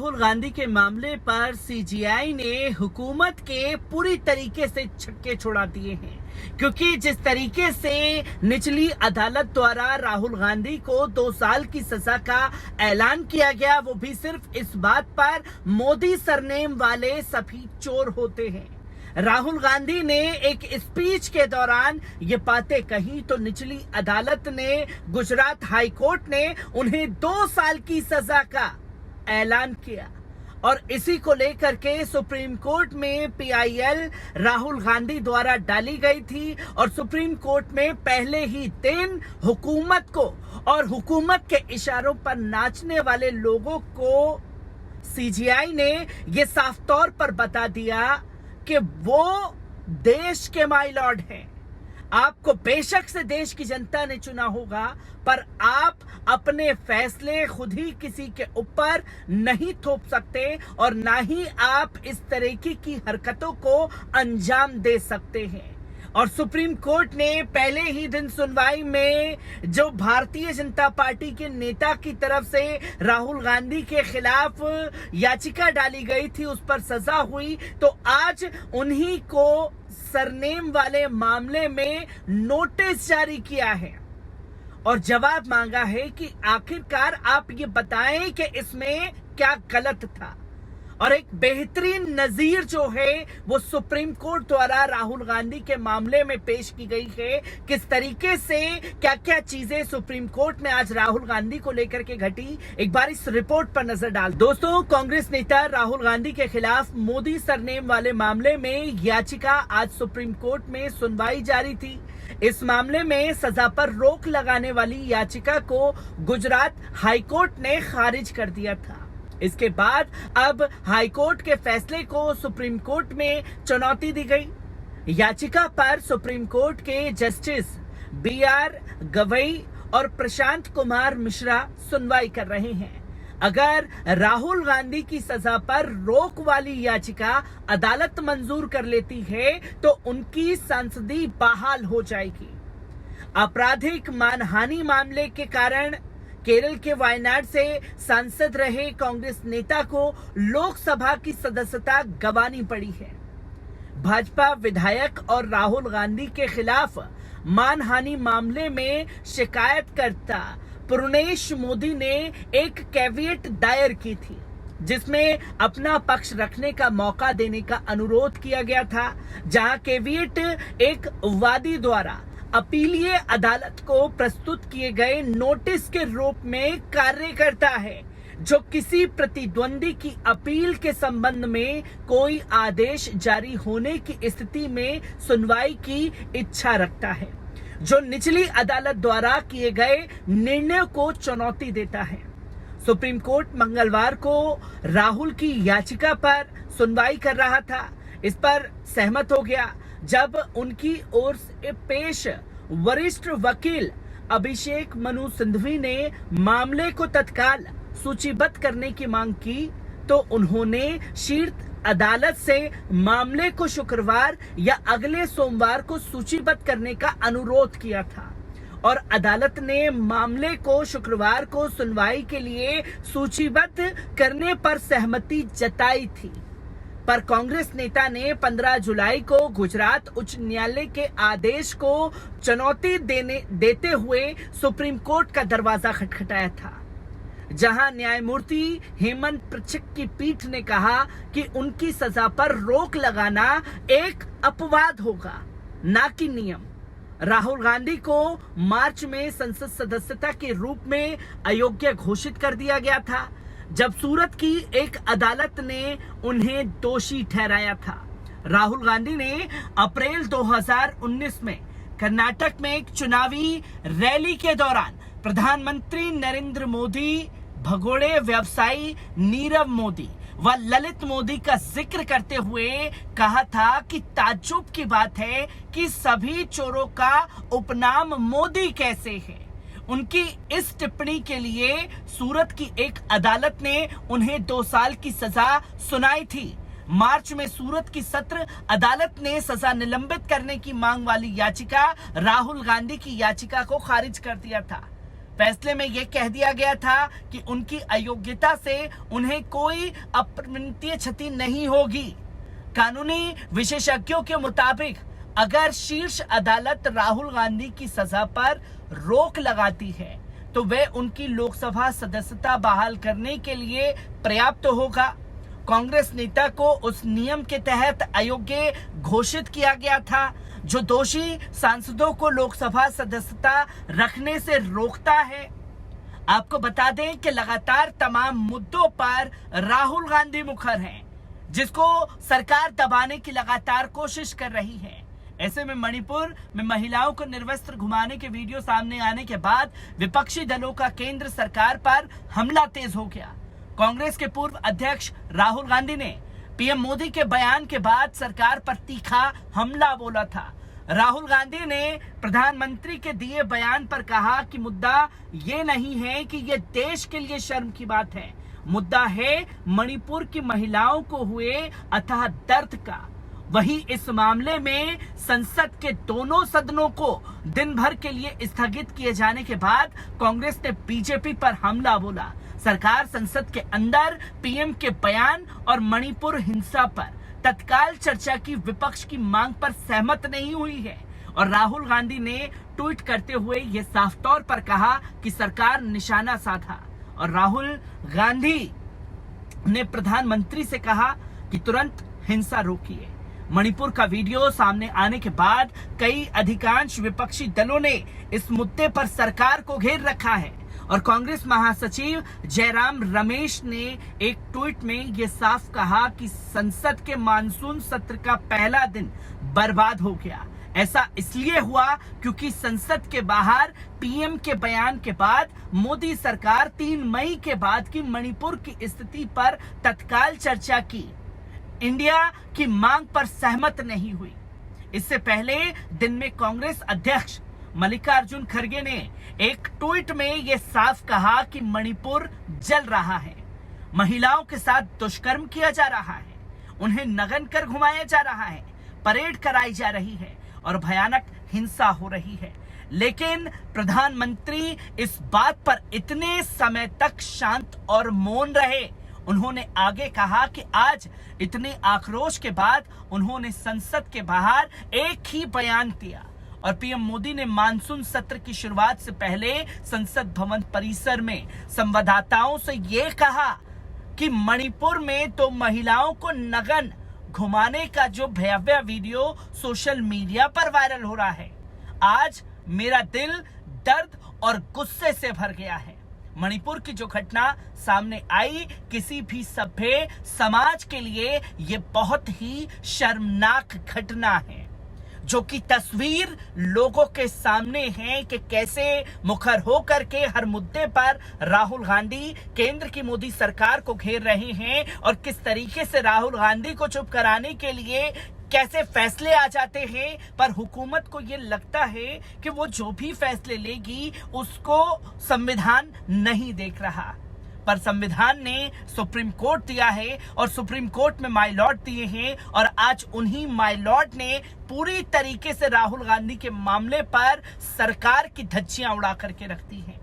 राहुल गांधी के मामले पर सीजीआई ने हुकूमत के पूरी तरीके से छक्के छुड़ा दिए हैं, क्योंकि जिस तरीके से निचली अदालत द्वारा राहुल गांधी को 2 साल की सजा का ऐलान किया गया, वो भी सिर्फ इस बात पर मोदी सरनेम वाले सभी चोर होते हैं। राहुल गांधी ने एक स्पीच के दौरान ये बातें कही तो निचली अदालत ने, गुजरात हाई कोर्ट ने उन्हें 2 साल की सजा का ऐलान किया और इसी को लेकर के सुप्रीम कोर्ट में पीआईएल राहुल गांधी द्वारा डाली गई थी और सुप्रीम कोर्ट में पहले ही दिन हुकूमत को और हुकूमत के इशारों पर नाचने वाले लोगों को सीजीआई ने ये साफ तौर पर बता दिया कि वो देश के माय लॉर्ड हैं। आपको बेशक से देश की जनता ने चुना होगा, पर आप अपने फैसले खुद ही किसी के ऊपर नहीं थोप सकते और ना ही आप इस तरीके की हरकतों को अंजाम दे सकते हैं। और सुप्रीम कोर्ट ने पहले ही दिन सुनवाई में जो भारतीय जनता पार्टी के नेता की तरफ से राहुल गांधी के खिलाफ याचिका डाली गई थी, उस पर सजा हुई, तो आज उन्हीं को सरनेम वाले मामले में नोटिस जारी किया है और जवाब मांगा है कि आखिरकार आप ये बताएं कि इसमें क्या गलत था। और एक बेहतरीन नजीर जो है वो सुप्रीम कोर्ट द्वारा राहुल गांधी के मामले में पेश की गई है। किस तरीके से क्या क्या चीजें सुप्रीम कोर्ट में आज राहुल गांधी को लेकर के घटी, एक बार इस रिपोर्ट पर नजर डाल। दोस्तों, कांग्रेस नेता राहुल गांधी के खिलाफ मोदी सरनेम वाले मामले में याचिका आज सुप्रीम कोर्ट में सुनवाई जारी थी। इस मामले में सजा पर रोक लगाने वाली याचिका को गुजरात हाईकोर्ट ने खारिज कर दिया था। इसके बाद अब हाईकोर्ट के फैसले को सुप्रीम कोर्ट में चुनौती दी गई। याचिका पर सुप्रीम कोर्ट के जस्टिस बीआर गवई और प्रशांत कुमार मिश्रा सुनवाई कर रहे हैं। अगर राहुल गांधी की सजा पर रोक वाली याचिका अदालत मंजूर कर लेती है तो उनकी सांसदी बहाल हो जाएगी। आपराधिक मानहानि मामले के कारण केरल के वायनाड से सांसद रहे कांग्रेस नेता को लोकसभा की सदस्यता गंवानी पड़ी है। भाजपा विधायक और राहुल गांधी के खिलाफ मानहानि मामले में शिकायतकर्ता पुर्णेश मोदी ने एक कैविएट दायर की थी, जिसमें अपना पक्ष रखने का मौका देने का अनुरोध किया गया था, जहां कैविएट एक वादी द्वारा अपीलीय अदालत को प्रस्तुत किए गए नोटिस के रूप में कार्य करता है, जो किसी प्रतिद्वंदी की अपील के संबंध में कोई आदेश जारी होने की स्थिति में सुनवाई की इच्छा रखता है, जो निचली अदालत द्वारा किए गए निर्णय को चुनौती देता है। सुप्रीम कोर्ट मंगलवार को राहुल की याचिका पर सुनवाई कर रहा था। इस पर सहमत हो गया जब उनकी ओर से पेश वरिष्ठ वकील अभिषेक मनु सिंघवी ने मामले को तत्काल सूचीबद्ध करने की मांग की, तो उन्होंने शीर्ष अदालत से मामले को शुक्रवार या अगले सोमवार को सूचीबद्ध करने का अनुरोध किया था और अदालत ने मामले को शुक्रवार को सुनवाई के लिए सूचीबद्ध करने पर सहमति जताई थी। पर कांग्रेस नेता ने 15 जुलाई को गुजरात उच्च न्यायालय के आदेश को चुनौती देते हुए सुप्रीम कोर्ट का दरवाजा खटखटाया था, जहां न्यायमूर्ति हेमंत प्रचिक की पीठ ने कहा कि उनकी सजा पर रोक लगाना एक अपवाद होगा, ना कि नियम। राहुल गांधी को मार्च में संसद सदस्यता के रूप में अयोग्य घोषित कर दिया गया था, जब सूरत की एक अदालत ने उन्हें दोषी ठहराया था। राहुल गांधी ने अप्रैल 2019 में कर्नाटक में एक चुनावी रैली के दौरान प्रधानमंत्री नरेंद्र मोदी, भगोड़े व्यवसायी नीरव मोदी व ललित मोदी का जिक्र करते हुए कहा था कि ताज्जुब की बात है कि सभी चोरों का उपनाम मोदी कैसे है। उनकी इस टिप्पणी के लिए सूरत की एक अदालत ने उन्हें 2 साल की सजा सुनाई थी। मार्च में सूरत की सत्र अदालत ने सजा निलंबित करने की मांग वाली याचिका राहुल गांधी की याचिका को खारिज कर दिया था। फैसले में यह कह दिया गया था कि उनकी अयोग्यता से उन्हें कोई अपरिमितीय क्षति नहीं होगी। कानूनी विशेषज्ञों के मुताबिक अगर शीर्ष अदालत राहुल गांधी की सजा पर रोक लगाती है तो वह उनकी लोकसभा सदस्यता बहाल करने के लिए पर्याप्त होगा। कांग्रेस नेता को उस नियम के तहत अयोग्य घोषित किया गया था जो दोषी सांसदों को लोकसभा सदस्यता रखने से रोकता है। आपको बता दें कि लगातार तमाम मुद्दों पर राहुल गांधी मुखर हैं, जिसको सरकार दबाने की लगातार कोशिश कर रही है। ऐसे में मणिपुर में महिलाओं को निर्वस्त्र घुमाने के वीडियो सामने आने के बाद विपक्षी दलों का केंद्र सरकार पर हमला तेज हो गया। कांग्रेस के पूर्व अध्यक्ष राहुल गांधी ने पीएम मोदी के बयान के बाद सरकार पर तीखा हमला बोला था। राहुल गांधी ने प्रधानमंत्री के दिए बयान पर कहा कि मुद्दा ये नहीं है कि ये देश के लिए शर्म की बात है, मुद्दा है मणिपुर की महिलाओं को हुए अथाह दर्द का। वहीं इस मामले में संसद के दोनों सदनों को दिन भर के लिए स्थगित किए जाने के बाद कांग्रेस ने बीजेपी पर हमला बोला। सरकार संसद के अंदर पीएम के बयान और मणिपुर हिंसा पर तत्काल चर्चा की विपक्ष की मांग पर सहमत नहीं हुई है और राहुल गांधी ने ट्वीट करते हुए यह साफ तौर पर कहा कि सरकार निशाना साधा। और राहुल गांधी ने प्रधानमंत्री से कहा कि तुरंत हिंसा रोकिए। मणिपुर का वीडियो सामने आने के बाद कई अधिकांश विपक्षी दलों ने इस मुद्दे पर सरकार को घेर रखा है और कांग्रेस महासचिव जयराम रमेश ने एक ट्वीट में यह साफ कहा कि संसद के मानसून सत्र का पहला दिन बर्बाद हो गया। ऐसा इसलिए हुआ क्योंकि संसद के बाहर पीएम के बयान के बाद मोदी सरकार 3 मई के बाद की मणिपुर की स्थिति पर तत्काल चर्चा की इंडिया की मांग पर सहमत नहीं हुई। इससे पहले दिन में कांग्रेस अध्यक्ष मल्लिकार्जुन खड़गे ने एक ट्वीट में यह साफ कहा कि मणिपुर जल रहा है, महिलाओं के साथ दुष्कर्म किया जा रहा है, उन्हें नग्न कर घुमाया जा रहा है, परेड कराई जा रही है और भयानक हिंसा हो रही है। लेकिन प्रधानमंत्री इस बात पर इतने समय तक शांत और मौन रहे। उन्होंने आगे कहा कि आज इतने आक्रोश के बाद उन्होंने संसद के बाहर एक ही बयान दिया और पीएम मोदी ने मानसून सत्र की शुरुआत से पहले संसद भवन परिसर में संवाददाताओं से ये कहा कि मणिपुर में तो महिलाओं को नग्न घुमाने का जो भयावह वीडियो सोशल मीडिया पर वायरल हो रहा है, आज मेरा दिल दर्द और गुस्से से भर गया है। मणिपुर की जो घटना सामने आई किसी भी सभ्य समाज के लिए ये बहुत ही शर्मनाक घटना है, जो कि तस्वीर लोगों के सामने है कि कैसे मुखर होकर के हर मुद्दे पर राहुल गांधी केंद्र की मोदी सरकार को घेर रहे हैं और किस तरीके से राहुल गांधी को चुप कराने के लिए कैसे फैसले आ जाते हैं। पर हुकूमत को ये लगता है कि वो जो भी फैसले लेगी उसको संविधान नहीं देख रहा, पर संविधान ने सुप्रीम कोर्ट दिया है और सुप्रीम कोर्ट में माय लॉर्ड दिए हैं और आज उन्हीं माय लॉर्ड ने पूरी तरीके से राहुल गांधी के मामले पर सरकार की धज्जियां उड़ा करके रख दी हैं।